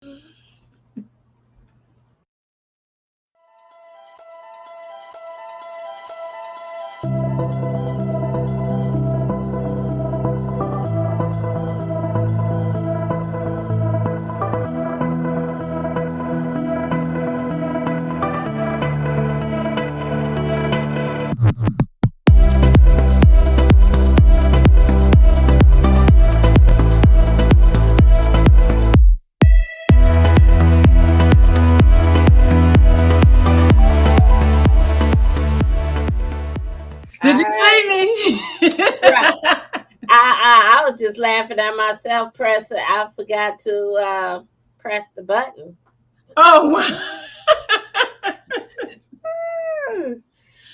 Did you All right. see me? Right. I was just laughing at myself pressing. I forgot to press the button. Oh, wow. Hmm.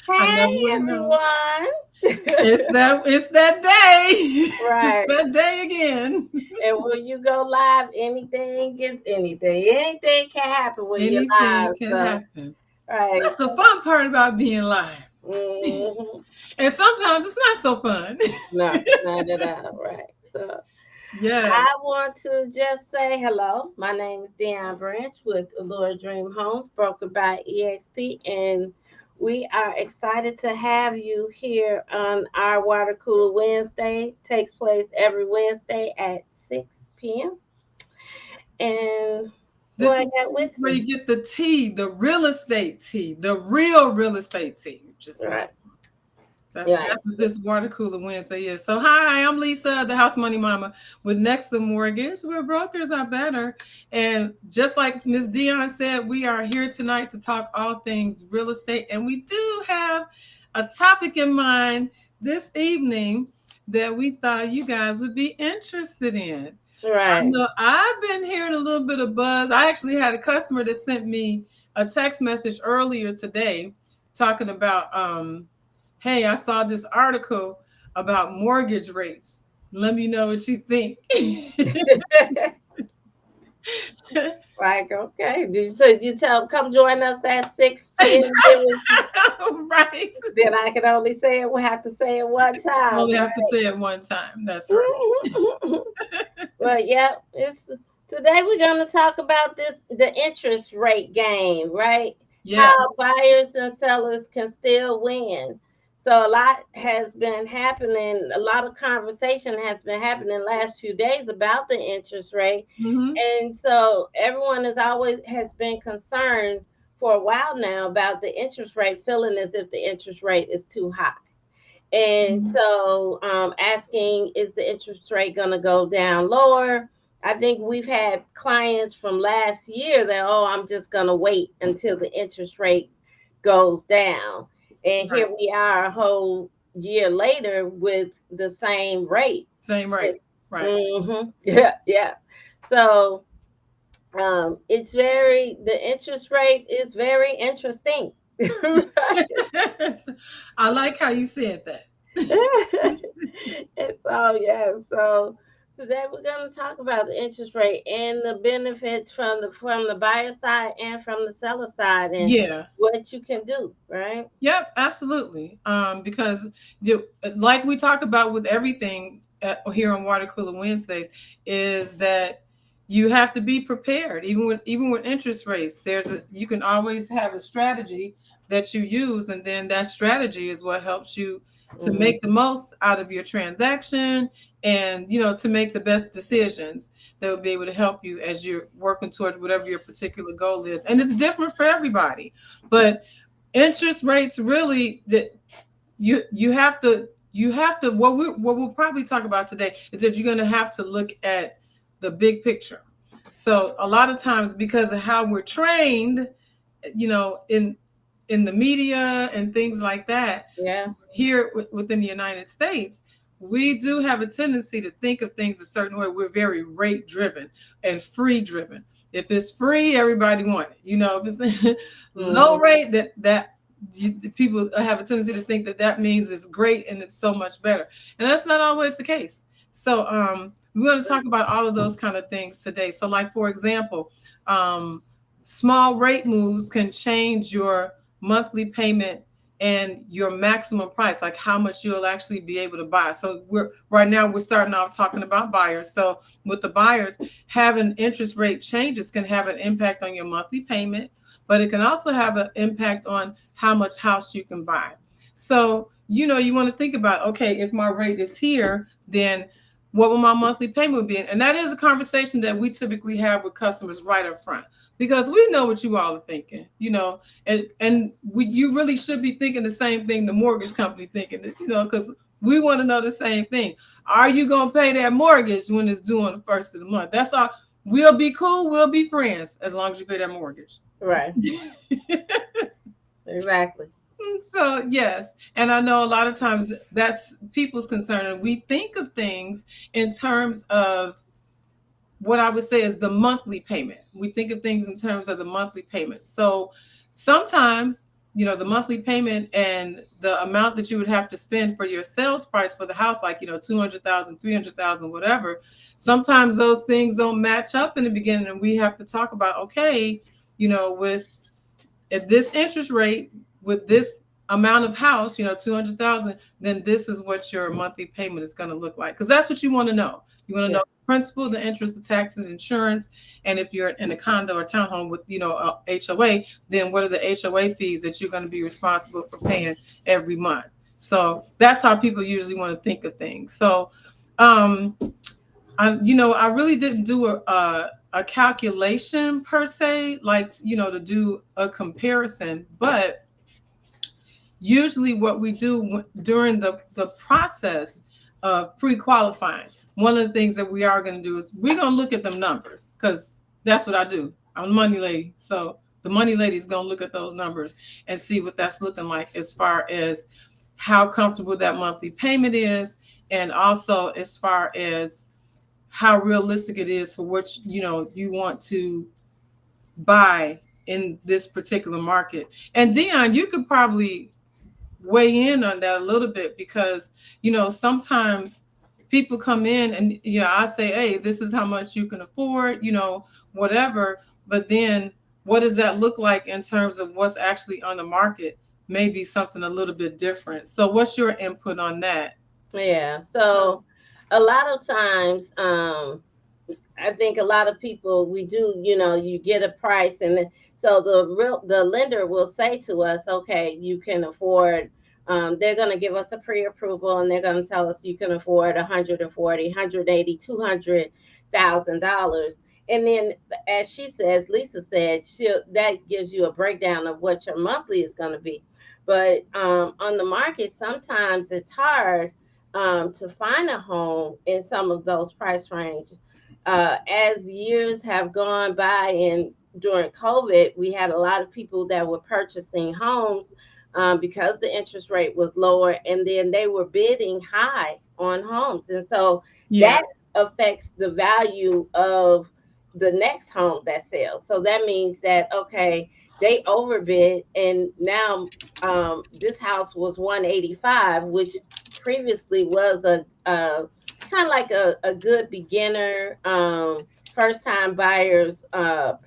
I never Hey would have known. everyone. It's that day. It's Right. that day again. And when you go live, anything is anything. Anything can happen when you're Anything live. can So happen. right. That's the fun part about being live. Hmm. And sometimes it's not so fun. No, not at all. Right. So I Yes. want to just say hello. My name is Dione Branch with Allure Dream Homes, brokered by EXP, and we are excited to have you here on our Water Cooler Wednesday. Takes place every Wednesday at 6 p.m. And who This I is got with where me? you get the tea, the real estate tea, the real real estate tea. Just Right, so right. that's what this water cooler Wednesday is. So hi, I'm Lisa, the house money mama with Nexa Mortgage, where brokers are better. And just like Miss Dion said, we are here tonight to talk all things real estate. And we do have a topic in mind this evening that we thought you guys would be interested in. I Right. know I've been hearing a little bit of buzz. I actually had a customer that sent me a text message earlier today talking about hey, I saw this article about mortgage rates. Let me know what you think. Like, okay. Did you tell come join us at 6 p.m.? Right. Then I can only say it. We have to say it one time. Only have to say it one time. That's right. Right? Well, yeah, it's today we're going to talk about the interest rate game, right? How Yes. buyers and sellers can still win. So a lot has been happening, a lot of conversation has been happening last few days about the interest rate. Mm-hmm. And so everyone is always has been concerned for a while now about the interest rate, feeling as if the interest rate is too high. And so, asking, is the interest rate going to go down lower? I think we've had clients from last year that, oh, I'm just going to wait until the interest rate goes down. And Right. here we are a whole year later with the same rate. Same rate. Right. Yeah, yeah. So, the interest rate is very interesting. I like how you said that. And so, yeah, so today we're going to talk about the interest rate and the benefits from the buyer side and from the seller side and Yeah. what you can do, right? Yep, absolutely. Because like we talk about with everything here on Water Cooler Wednesdays, is that you have to be prepared. Even with interest rates, you can always have a strategy that you use, and then that strategy is what helps you to Mhm. make the most out of your transaction, and to make the best decisions that will be able to help you as you're working towards whatever your particular goal is. And it's different for everybody, but interest rates really that you have to what we'll probably talk about today is that you're going to have to look at the big picture. So a lot of times, because of how we're trained, in the media and things like that, Yeah. here within the United States, we do have a tendency to think of things a certain way. We're very rate driven and free driven. If it's free, everybody want it. If it's low Mhm. rate, people have a tendency to think that means it's great and it's so much better, and that's not always the case. So we're going to talk about all of those kind of things today. So, like for example, small rate moves can change your monthly payment and your maximum price, like how much you'll actually be able to buy. So we're right now we're starting off talking about buyers. So with the buyers, having interest rate changes can have an impact on your monthly payment, but it can also have an impact on how much house you can buy. So you want to think about, okay, if my rate is here, then what will my monthly payment be? And that is a conversation that we typically have with customers right up front, because we know what you all are thinking, you really should be thinking the same thing the mortgage company thinking this, because we want to know the same thing. Are you going to pay that mortgage when it's due on the first of the month? That's all. We'll be cool. We'll be friends as long as you pay that mortgage. Right. Exactly. So yes, and I know a lot of times that's people's concern, and we think of things in terms of what I would say is the monthly payment. We think of things in terms of the monthly payment. So sometimes, the monthly payment and the amount that you would have to spend for your sales price for the house, like, 200,000, 300,000, whatever, sometimes those things don't match up in the beginning. And we have to talk about, okay, with at this interest rate, with this amount of house, 200,000, then this is what your monthly payment is going to look like. Because that's what you want to know. You want to Yeah. know the principal, the interest, the taxes, insurance, and if you're in a condo or townhome with, HOA, then what are the HOA fees that you're going to be responsible for paying every month? So that's how people usually want to think of things. So, I really didn't do a calculation per se, like, to do a comparison, but usually what we do during the process of pre-qualifying, one of the things that we are going to do is we're going to look at them numbers, because that's what I do. I'm a money lady. So the money lady is going to look at those numbers and see what that's looking like as far as how comfortable that monthly payment is, and also as far as how realistic it is for what you want to buy in this particular market. And Dion, you could probably weigh in on that a little bit, because sometimes people come in and I say, hey, this is how much you can afford, whatever, but then what does that look like in terms of what's actually on the market? Maybe something a little bit different. So what's your input on that? Yeah. So a lot of times, I think a lot of people, we do, you get a price, and so the lender will say to us, okay, you can afford. They're going to give us a pre-approval, and they're going to tell us you can afford 140, 180, $200,000. And then, as she says, Lisa said, that gives you a breakdown of what your monthly is going to be. But on the market, sometimes it's hard to find a home in some of those price ranges. As years have gone by, and during COVID, we had a lot of people that were purchasing homes because the interest rate was lower, and then they were bidding high on homes. And so Yeah. that affects the value of the next home that sells. So that means that, okay, they overbid, and now this house was 185, which previously was a kind of like a good beginner, first time buyers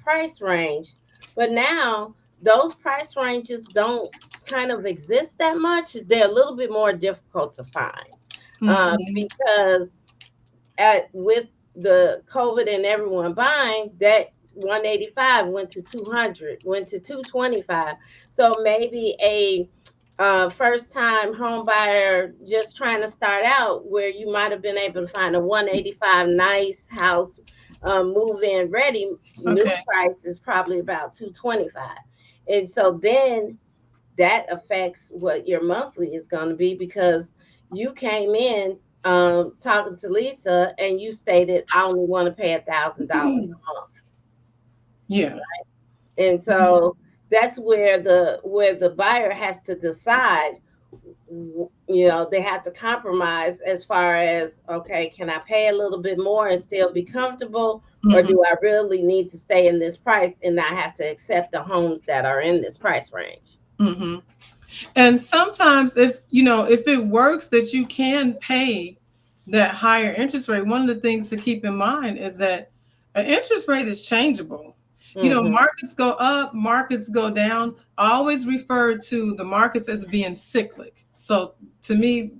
price range. But now those price ranges don't kind of exist that much. They're a little bit more difficult to find Mm-hmm. because with the COVID and everyone buying, that 185 went to 200, went to 225. So maybe a first time home buyer just trying to start out, where you might have been able to find a 185 nice house, move in ready, new Okay. price is probably about 225. And so then that affects what your monthly is going to be, because you came in talking to Lisa, and you stated, I only want to pay $1,000 a month. Yeah. And so that's where the buyer has to decide. They have to compromise as far as, okay, can I pay a little bit more and still be comfortable, or Mm-hmm. do I really need to stay in this price and not have to accept the homes that are in this price range? Mm-hmm. And sometimes if it works that you can pay that higher interest rate, one of the things to keep in mind is that an interest rate is changeable. Mm-hmm. Markets go up, markets go down. I always refer to the markets as being cyclic. So to me,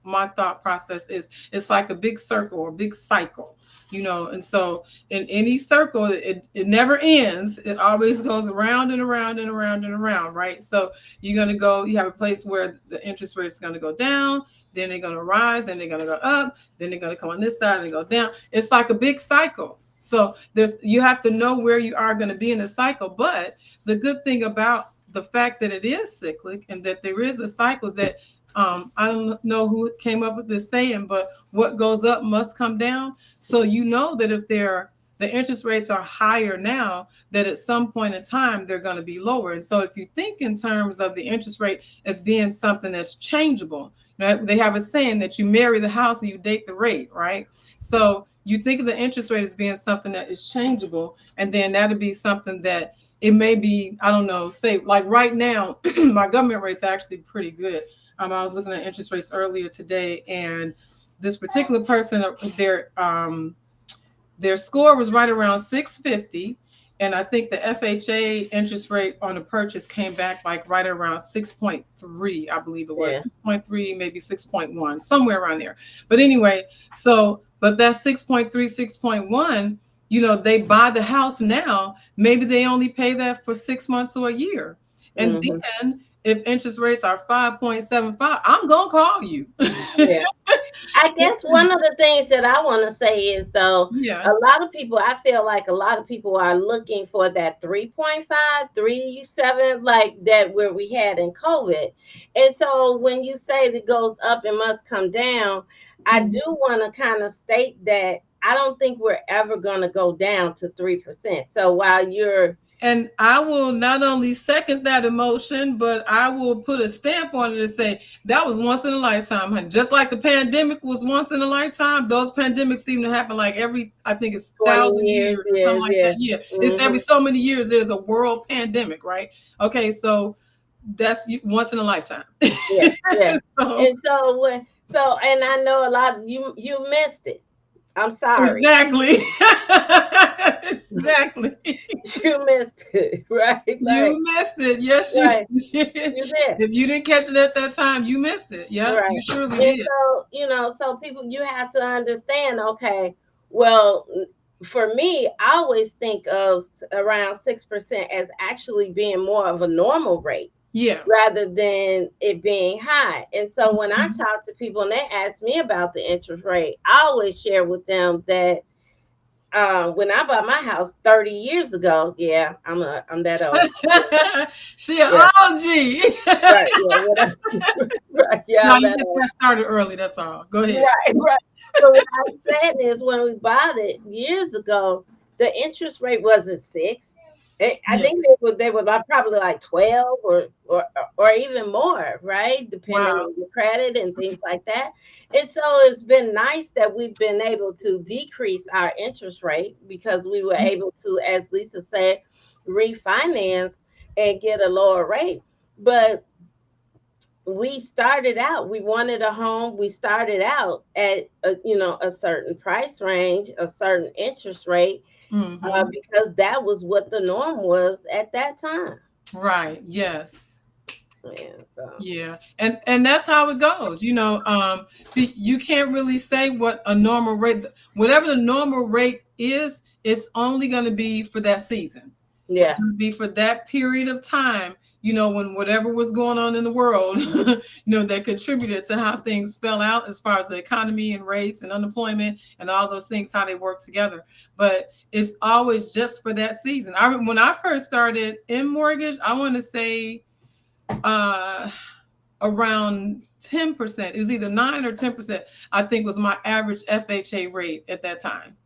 my thought process is it's like a big circle or a big cycle, and so in any circle, it never ends. It always goes around and around and around and around, right? So you have a place where the interest rate is going to go down, then they're going to rise, and they're going to go up, then they're going to come on this side and go down. It's like a big cycle. So you have to know where you are going to be in the cycle. But the good thing about the fact that it is cyclic and that there is a cycle is that I don't know who came up with this saying, but what goes up must come down. So you know that if the interest rates are higher now, that at some point in time they're going to be lower. And so if you think in terms of the interest rate as being something that's changeable, they have a saying that you marry the house and you date the rate, right? So you think of the interest rate as being something that is changeable, and then that'll be something that it may be, I don't know, say like right now, my government rate's actually pretty good. I was looking at interest rates earlier today, and this particular person, their score was right around 650. And I think the FHA interest rate on the purchase came back like right around 6.3, I believe it was Yeah. 6.3, maybe 6.1, somewhere around there. But anyway, but that 6.3, 6.1, they buy the house now. Maybe they only pay that for 6 months or a year. And Mm-hmm. then if interest rates are 5.75, I'm going to call you. Yeah. I guess one of the things that I want to say is though, Yeah. a lot of people, I feel like a lot of people are looking for that 3.5, 3.7, like that where we had in COVID. And so when you say that goes up and must come down, I do Mhm. want to kind of state that I don't think we're ever going to go down to 3%. So while you're, And I will not only second that emotion, but I will put a stamp on it and say that was once in a lifetime, honey. Just like the pandemic was once in a lifetime, those pandemics seem to happen like every, I think it's 20 1,000 years, years or something yes, like that. yeah. Yeah, it's every Hmm. so many years there's a world pandemic, right? Okay, so that's once in a lifetime. Yeah, yeah. So And and I know a lot you missed it. I'm sorry. exactly, exactly. You missed it, right? Like, You missed it. Yes, you right. did. You did. If you didn't catch it at that time, you missed it. Yep, you Right. surely And did. so, so people, you have to understand, okay, well, for me, I always think of around 6% as actually being more of a normal rate Yeah. rather than it being high. And so when I Mhm. talk to people and they ask me about the interest rate, I always share with them that when I bought my house 30 years ago, yeah, I'm that old. Yeah, She an yeah, OG. right, yeah, whatever. Right, yeah, No, I'm you that just old. got started early. That's all. Go ahead. Right, right. So what I'm saying is, when we bought it years ago, the interest rate wasn't six. I Yeah. think they were like probably like 12 or even more, right? Depending Wow. on your credit and things like that. And so it's been nice that we've been able to decrease our interest rate because we were able to, as Lisa said, refinance and get a lower rate. But we wanted a home, we started out at a certain price range, a certain interest rate, Hmm. because that was what the norm was at that time. Right. Yes. Yeah, so Yeah, and that's how it goes. You can't really say what a normal rate, whatever the normal rate is, it's only going to be for that season. It's yeah. going to be for that period of time. When whatever was going on in the world, that contributed to how things fell out as far as the economy and rates and unemployment and all those things, how they work together. But it's always just for that season. When I first started in mortgage, I want to say. Uh, Around 10%. It was either 9 or 10%, I think was my average FHA rate at that time.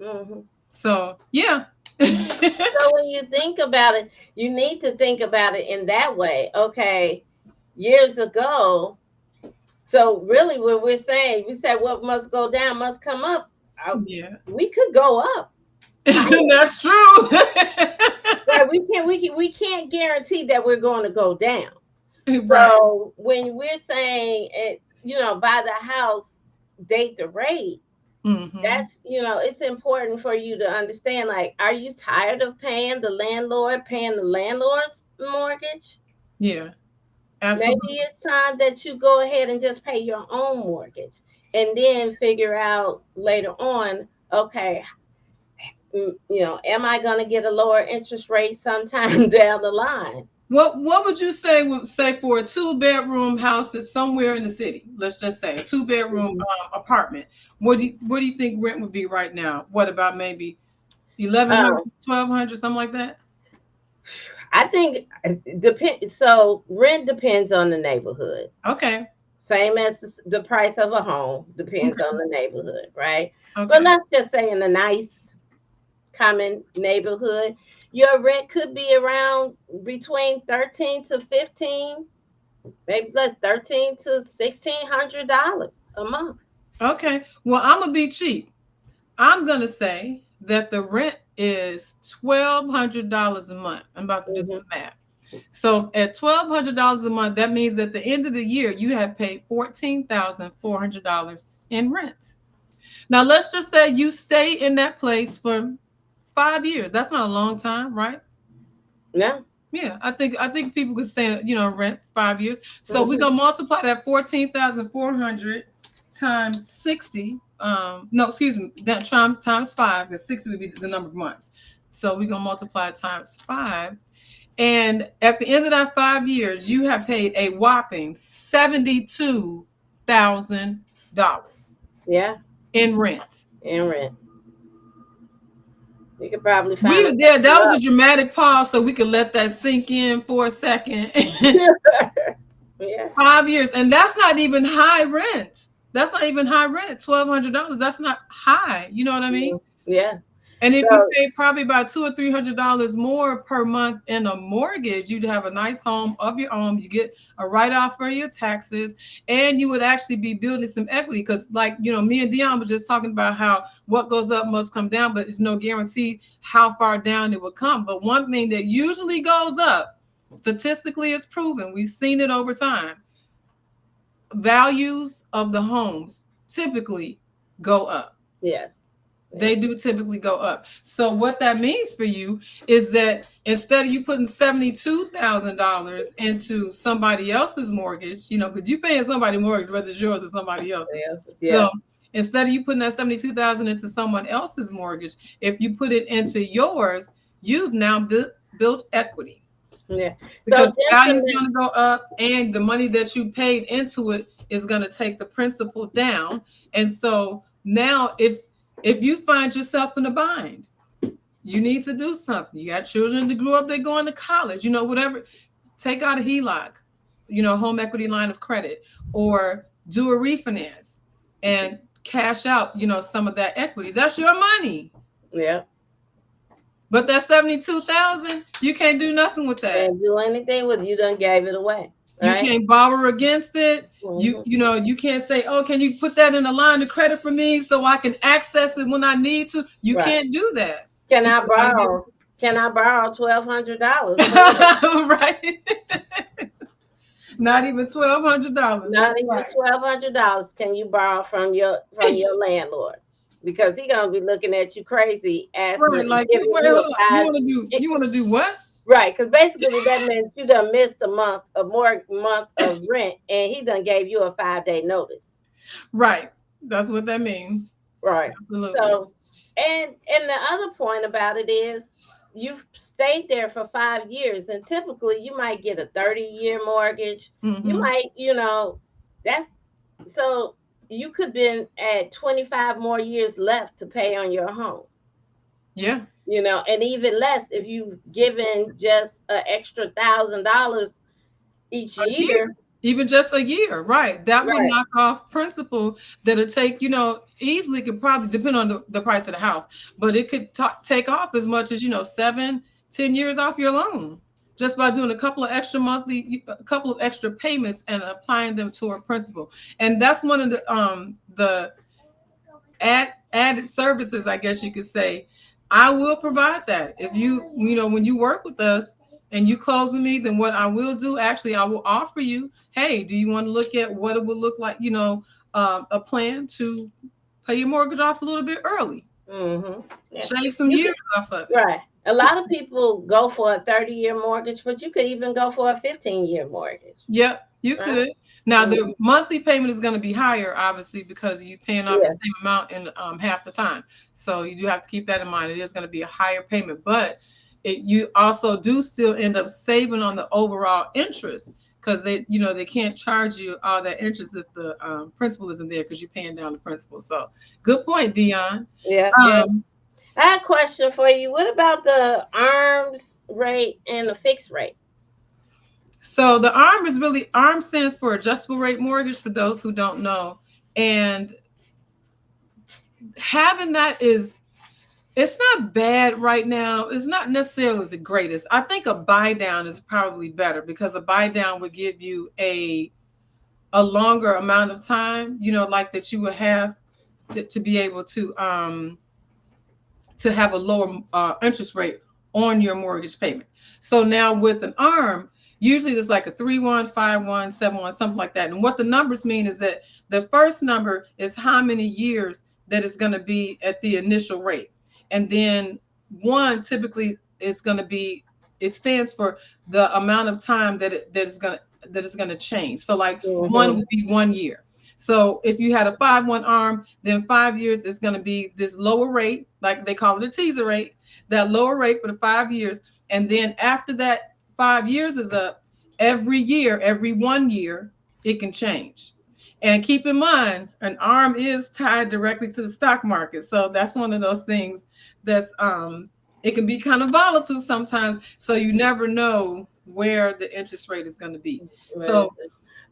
Hmm. So, yeah. So when you think about it, you need to think about it in that way. Okay, years ago. So really, what we're saying, we said what must go down must come up. Yeah. We could go up higher. That's true. Right, we can't guarantee that we're going to go down. Right. So when we're saying it, buy the house, date the rate, Mm-hmm. That's, it's important for you to understand, like, are you tired of paying the landlord's mortgage? Yeah, Maybe absolutely. it's time that you go ahead and just pay your own mortgage, and then figure out later on, okay, am I going to get a lower interest rate sometime down the line? What would you say for a 2 bedroom house that's somewhere in the city? Let's just say a 2 bedroom Mhm. apartment. What do you think rent would be right now? What about maybe 1100, Um, 1200, something like that? I think depend. So rent depends on the neighborhood. Okay. Same as the price of a home depends on Okay. the neighborhood, right? But Okay. let's just say in a nice, common neighborhood, your rent could be around between 13 to 15, maybe less, 13 to $1,600 a month. Okay. Well, I'm gonna be cheap. I'm gonna say that the rent is $1,200 a month. I'm about to do Hmm. some math. So at $1,200 a month, that means at the end of the year you have paid $14,400 in rent. Now let's just say you stay in that place for 5 years. That's not a long time, right? Yeah. Yeah, I think people could stay, rent for 5 years. So we're Hmm. gonna multiply that 14,400 times 60. No, excuse me, that times five, because 60 would be the number of months. So we're gonna multiply it times five. And at the end of that 5 years, you have paid a whopping $72,000 Yeah. in rent. And rent. You could probably find a We yeah, that was couple a dramatic pause so we could let that sink in for a second. up. Yeah. 5 years, and that's not even high rent. That's not even high rent. $1,200. That's not high. You know what I mean? Mhm. Yeah. And if you So, pay probably about $200 or $300 more per month in a mortgage, you'd have a nice home of your own. You get a write off for your taxes, and you would actually be building some equity. Because, like me and Dion was just talking about how what goes up must come down, but it's no guarantee how far down it will come. But one thing that usually goes up, statistically, it's proven. We've seen it over time. Values of the homes typically go up. yes. Yeah. They do typically go up. So what that means for you is that instead of you putting $72,000 into somebody else's mortgage, because you paying somebody's mortgage, whether it's yours or somebody else's. Yes. So Yeah. instead of you putting that 72,000 into someone else's mortgage, if you put it into yours, you've now built equity Yeah. So, because value is gentlemen, going to go up and the money that you paid into it is going to take the principal down. And so now if you find yourself in a bind, you need to do something. You got children that grew up, they're going to college, whatever. Take out a HELOC, home equity line of credit, or do a refinance and cash out, some of that equity. That's your money. yeah, But that 72,000, you can't do nothing with that. can't do anything with it. You done gave it away, You right? can't borrow against it. You Hmm. you know you can't say, oh, can you put that in a line of credit for me so I can access it when I need to? You Right. can't do that Can I because I give borrow? Can I borrow $1,200 from you? right. Not even $1,200. Not That's even right. $1,200 can you borrow from your landlord, because he gonna be looking at you crazy, asking, Right. Like, giving wait, you hold a on. You five. want to do? It, You want to do what? right, because basically that means you done missed a month of rent, and he done gave you a 5-day notice. Right. That's what that means. Right. Absolutely. So, and the other point about it is you've stayed there for 5 years, and typically you might get a 30-year mortgage. You Mm-hmm. might, that's so you could been at 25 more years left to pay on your home. Yeah. And even less if you've given just an extra $1,000 each A year, year. even just a year, right? That would Right. knock off principal that'll take, easily could probably depend on the price of the house, but it could take off as much as, 7, 10 years off your loan just by doing a couple of extra payments and applying them toward principal. And that's one of the added services, I guess you could say. I will provide that. If when you work with us and you close with me, then what I will do, actually, I will offer you, hey, do you want to look at what it would look like, a plan to pay your mortgage off a little bit early. Mm-hmm. Yeah. Shave some You years could, off of it. right. A lot of people go for a 30-year mortgage, but you could even go for a 15-year mortgage, Yep, you right? could. Now Mm-hmm. the monthly payment is going to be higher, obviously, because you're paying off the Yeah. same amount in half the time. So you do have to keep that in mind. It is going to be a higher payment, but you also do still end up saving on the overall interest because they can't charge you all that interest if the principal isn't there because you're paying down the principal. So good point, Dion. Yeah. Yeah. Um, I have a question for you. What about the arms rate and the fixed rate? so the ARM stands for adjustable rate mortgage for those who don't know, and having that is it's not bad right now. It's not necessarily the greatest. I think a buy down is probably better because a buy down would give you a longer amount of time, like that you would have to be able to have a lower interest rate on your mortgage payment. So now with an ARM, usually there's like a 3-1, 5-1, 7-1, something like that. And what the numbers mean is that the first number is how many years that it's going to be at the initial rate. And then one typically is going to be, it stands for the amount of time that it's going to change. So like one Mm-hmm. would be 1 year. So if you had a 5-1 ARM, then 5 years is going to be this lower rate, like they call it a teaser rate, that lower rate for the 5 years. And then after that 5 years is up, every year, every 1 year, it can change. And keep in mind, an ARM is tied directly to the stock market. So that's one of those things that's it can be kind of volatile sometimes. So you never know where the interest rate is going to be. Right. So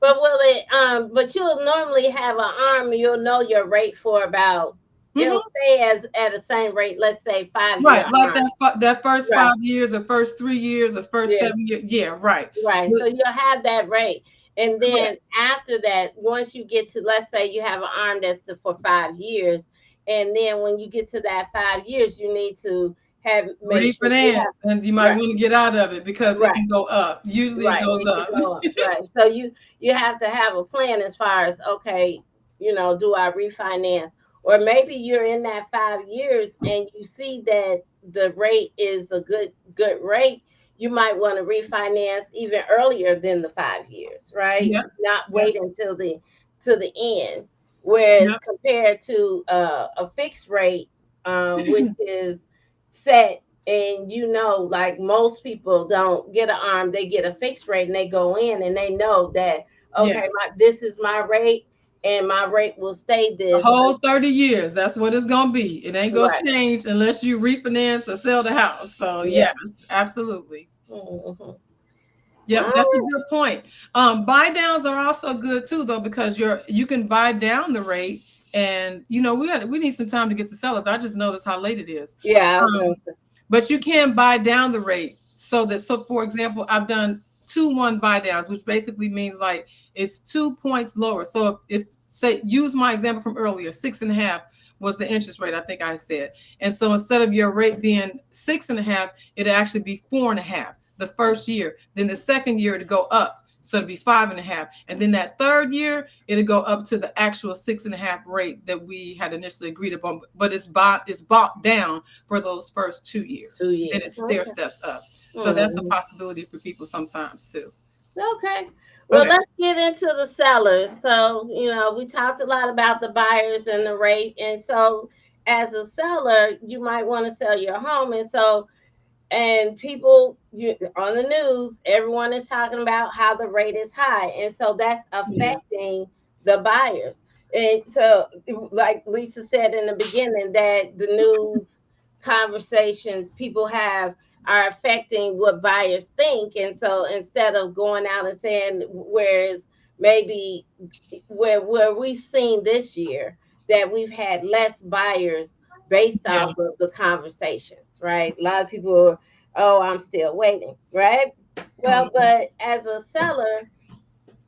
But will it but you'll normally have an arm, you'll know your rate for about, it'll mhm. stay as at the same rate, let's say 5 year Right, like arm. that first Right. 5 years, or first 3 years, or first Yeah. 7 years. Yeah, right. Right. But So you'll have that rate. And then correct. after that, once you get to, let's say you have an arm that's for 5 years, and then when you get to that 5 years, you need to have make sure you Refinance, have, and you might right, want to get out of it because it right. can go up. Usually it Right, goes it could up. go up. Right. So you have to have a plan as far as, okay, do I refinance? Or maybe you're in that 5 years and you see that the rate is a good rate. You might want to refinance even earlier than the 5 years, right? Yep, Not yep, wait until the to the end. Whereas yep. compared to a fixed rate, which is set, and like most people don't get an arm, they get a fixed rate and they go in and they know that, Yes. okay, this is my rate and my rate will stay The this. whole 30 years, that's what it's gonna be. It ain't gonna Right. change unless you refinance or sell the house. So Yeah. yes, absolutely. Hmm. Yep, that's a Oh, good point. Buy downs are also good too, though, because you can buy down the rate, and we need some time to get to sellers. I just noticed how late it is. yeah, I was Um, gonna say. but you can buy down the rate so for example, I've done 2-1 buy downs, which basically means like it's 2 points lower. So if say use my example from earlier, 6.5 was the interest rate I think I said. And so instead of your rate being 6.5, it'd actually be 4.5 the first year. Then the second year it'd go up. So it'd be 5.5. And then that third year, it'll go up to the actual 6.5 rate that we had initially agreed upon. But it's bought down for those first 2 years. two Then it years. stair Okay. steps up. So that's a Hmm. possibility for people sometimes too. Okay. Well, Okay. let's get into the sellers. So, we talked a lot about the buyers and the rate. And so, as a seller, you might want to sell your home. And so, and people on the news, everyone is talking about how the rate is high, and so that's Yeah. affecting the buyers. And so, like Lisa said in the beginning, that the news conversations people have are affecting what buyers think. And so instead of going out and saying, whereas maybe where we've seen this year that we've had less buyers based Yeah. off of the conversations, right? A lot of people are, oh, I'm still waiting, right? Well, Mhm. but as a seller,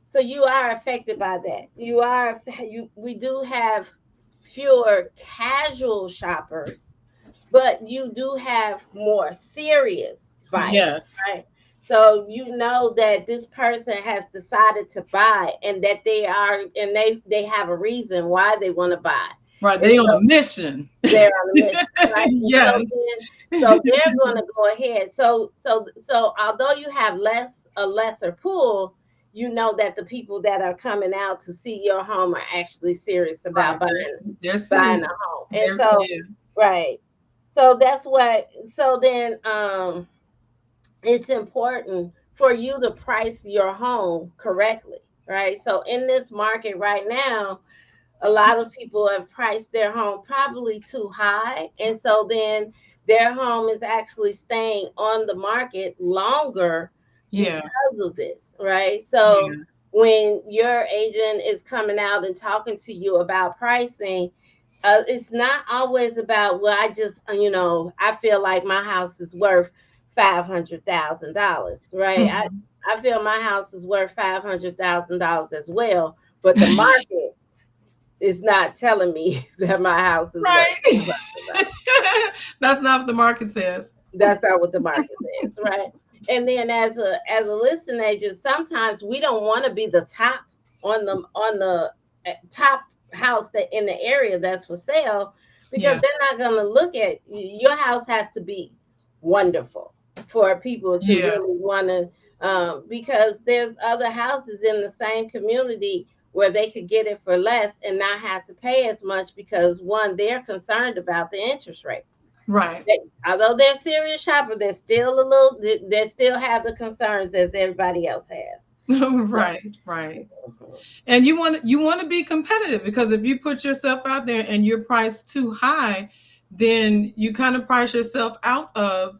so you are affected by that. We do have fewer casual shoppers, but you do have more serious buyers, Yes. right? So you know that this person has decided to buy, and that they have a reason why they want to buy. Right. And They on so a mission. they're on a mission, right? And so Yes. then, so they're going to go ahead. So although you have a lesser pool, you know that the people that are coming out to see your home are actually serious about Right. They're buying a serious. home. And They're so, yeah. right. So that's what. So then, it's important for you to price your home correctly, right? So in this market right now, a lot of people have priced their home probably too high. And so then their home is actually staying on the market longer Yeah. because of this, right? So Yeah. when your agent is coming out and talking to you about pricing, it's not always about, well, I just, I feel like my house is worth $500,000, right? Mhm. I feel my house is worth $500,000 as well, but the market is not telling me that my house is worth Right. 500,000. That's not what the market says. That's not what the market says, right? And then as a listing agent, sometimes we don't want to be the top on the top house that in the area that's for sale, because Yeah. they're not going to look at your house. Has to be wonderful for people to Yeah. really want to, because there's other houses in the same community where they could get it for less and not have to pay as much, because one, they're concerned about the interest rate. Right. Although they're serious shopper, they're still a little. They still have the concerns as everybody else has. Right. Right. And you want to be competitive, because if you put yourself out there and you're priced too high, then you kind of price yourself out of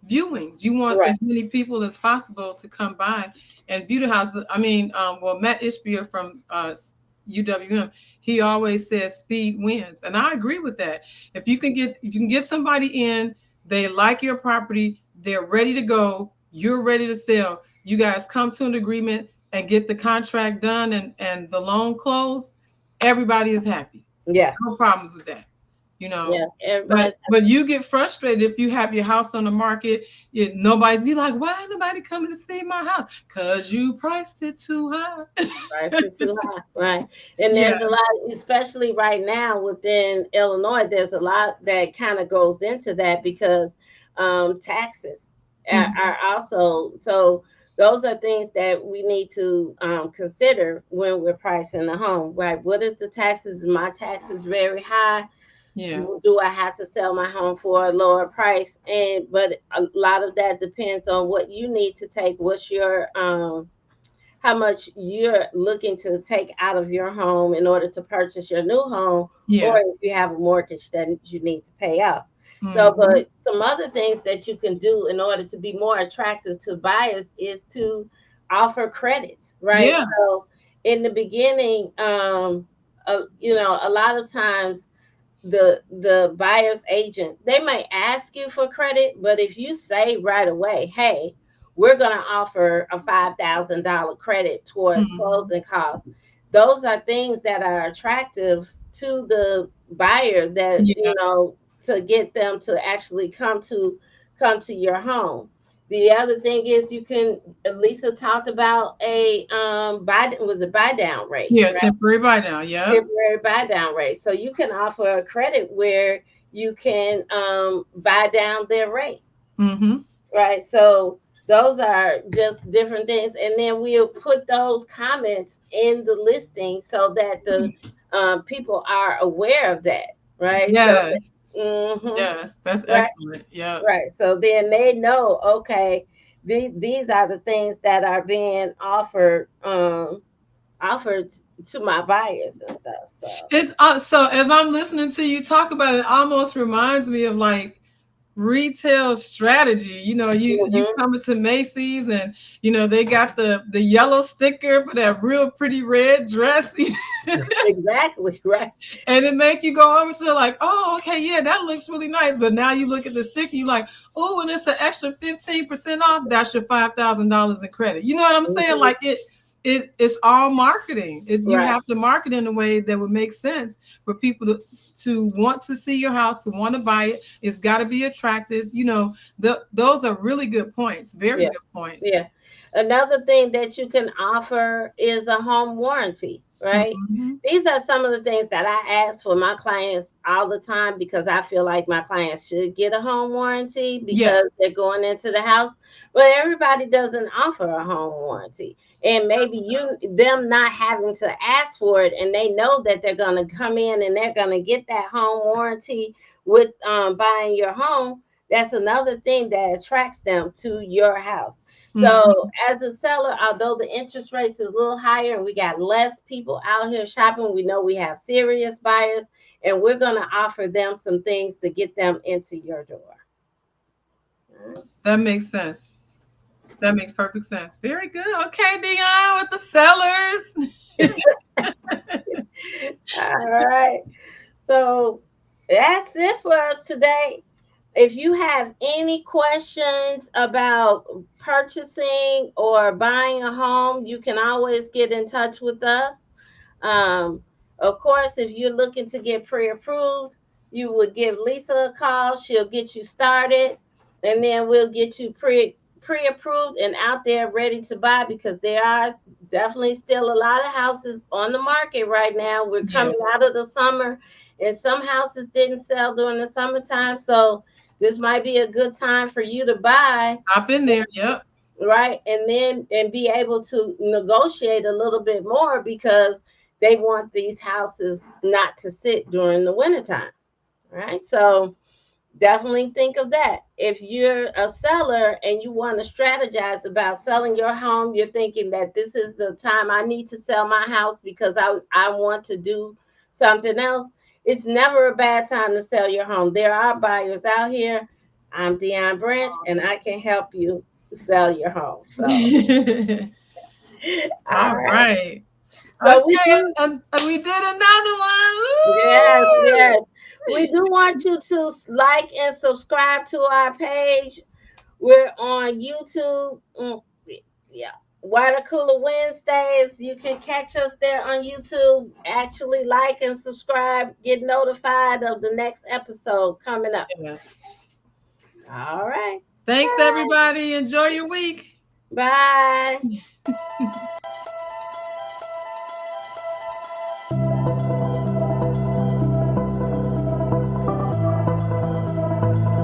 viewings. You want Right. as many people as possible to come by and view the house. I mean, well, Matt Ishbia from UWM, he always says speed wins, and I agree with that. If you can get somebody in, they like your property, they're ready to go, you're ready to sell. You guys come to an agreement and get the contract done and the loan closed, everybody is happy. Yeah. No problems with that, you know. Yeah. But Everybody's but you get frustrated if you have your house on the market. You like, why ain't nobody coming to see my house? Cause you priced it too high. priced it too high, right? And Yeah, there's a lot, especially right now within Illinois. There's a lot that kind of goes into that because taxes mhm, are also so. Those are things that we need to consider when we're pricing the home, right? What is the taxes? Is my taxes very high? yeah, Do I have to sell my home for a lower price? And but a lot of that depends on what you need to take. What's your how much you're looking to take out of your home in order to purchase your new home, or yeah, if you have a mortgage that you need to pay off. So, hmm, but some other things that you can do in order to be more attractive to buyers is to offer credits, right? yeah, So, in the beginning, a lot of times the buyer's agent, they may ask you for credit, but if you say right away, hey, we're going to offer a $5,000 credit towards hmm, closing costs, those are things that are attractive to the buyer, that yeah, to get them to actually come to your home. The other thing is, you can, Lisa talked about a buy down rate, yeah. Temporary buy down. Yep. temporary buy down rate. So you can offer a credit where you can buy down their rate, Mm-hmm. right? So those are just different things. And then we'll put those comments in the listing so that the people are aware of that, right? So, Yes. mhm, Yes. That's right, excellent. Yep. right. So then they know, okay, these are the things that are being offered to my buyers and stuff. So. It's so as I'm listening to you talk about it, it almost reminds me of like retail strategy. You Mhm. come into Macy's and they got the yellow sticker for that real pretty red dress, Exactly, right. and it make you go over to like, oh, okay, yeah, that looks really nice. But now you look at the sticker, you like, oh, and it's an extra 15% off. That's your $5,000 in credit. You know what I'm saying? Mhm. Like it's all marketing. You Right. have to market in a way that would make sense for people to want to see your house, to want to buy it. It's got to be attractive. Those are really good points. Very Yeah. good Yeah. points. Another thing that you can offer is a home warranty, right? Hmm. These are some of the things that I ask for my clients all the time because I feel like my clients should get a home warranty because they're Yes. going into the house, but everybody doesn't offer a home warranty. And maybe them not having to ask for it, and they know that they're going to come in and they're going to get that home warranty with buying your home. That's another thing that attracts them to your house. So, Hmm. as a seller, although the interest rates is a little higher and we got less people out here shopping, we know we have serious buyers, and we're going to offer them some things to get them into your door. All That makes sense. That makes perfect sense. Very good. Okay, Dion, with the sellers. right. So, that's it for us today. If you have any questions about purchasing or buying a home, you can always get in touch with us. Um, of course, if you're looking to get pre-approved, you would give Lisa a call. She'll get you started, and then we'll get you pre-approved and out there ready to buy because there are definitely still a lot of houses on the market right now. We're Yeah. coming out of the summer, and some houses didn't sell during the summertime, so this might be a good time for you to buy, Hop in there. Yep. right? And be able to negotiate a little bit more because they want these houses not to sit during the wintertime, right? So definitely think of that. If you're a seller and you want to strategize about selling your home, you're thinking that this is the time I need to sell my house because I want to do something else. It's never a bad time to sell your home. There are buyers out here. I'm Dion Branch and I can help you sell your home. So, all All right. right. So we Okay, do, we did another one. yes, Woo! yes. We do want you to like and subscribe to our page. We're on YouTube. Yeah. Water Cooler Wednesdays. You can catch us there on YouTube. Actually, like and subscribe. Get notified of the next episode coming up. Yes. All right. Thanks, everybody. Enjoy your week. Bye.